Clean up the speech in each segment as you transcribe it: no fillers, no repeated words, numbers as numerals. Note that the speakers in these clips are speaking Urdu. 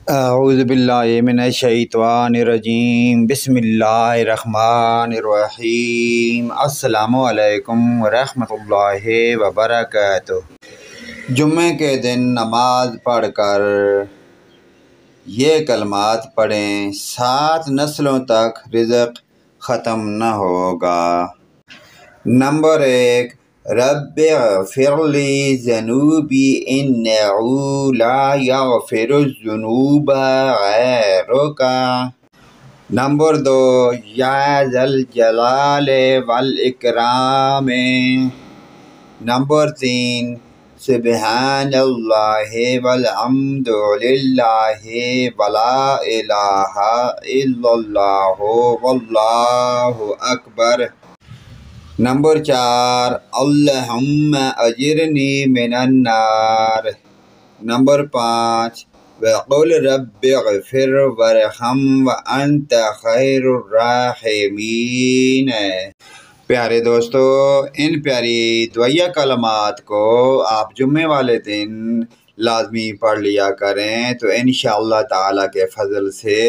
اعوذ باللہ من الشیطان الرجیم بسم اللہ الرحمن الرحیم السلام علیکم ورحمۃ اللہ وبرکاتہ۔ جمعے کے دن نماز پڑھ کر یہ کلمات پڑھیں، 7 نسلوں تک رزق ختم نہ ہوگا۔ نمبر 1، رب اغفر لی ذنوبی انہ لا یغفر الذنوب غیرک۔ نمبر 2، یا ذا الجلال والاکرام۔ نمبر 3، سبحان اللہ والحمد للہ ولا الہ الا اللہ واللہ اکبر۔ نمبر 4، اللہم اجرنی من النار۔ نمبر 5، وقل رب اغفر وارحم وانت خیر الراحمین۔ پیارے دوستو، ان پیاری دعائیہ کلمات کو آپ جمعے والے دن لازمی پڑھ لیا کریں تو انشاءاللہ تعالیٰ کے فضل سے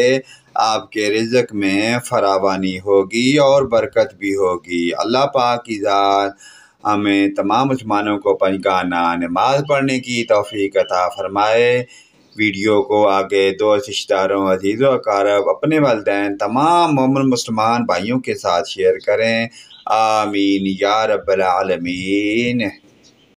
آپ کے رزق میں فراوانی ہوگی اور برکت بھی ہوگی۔ اللہ پاک کی ذات ہمیں تمام مسلمانوں کو پنجگانہ نماز پڑھنے کی توفیق عطا فرمائے۔ ویڈیو کو آگے دوست رشتہ داروں عزیز و اقارب اپنے والدین تمام مومن مسلمان بھائیوں کے ساتھ شیئر کریں۔ آمین یا رب العالمین۔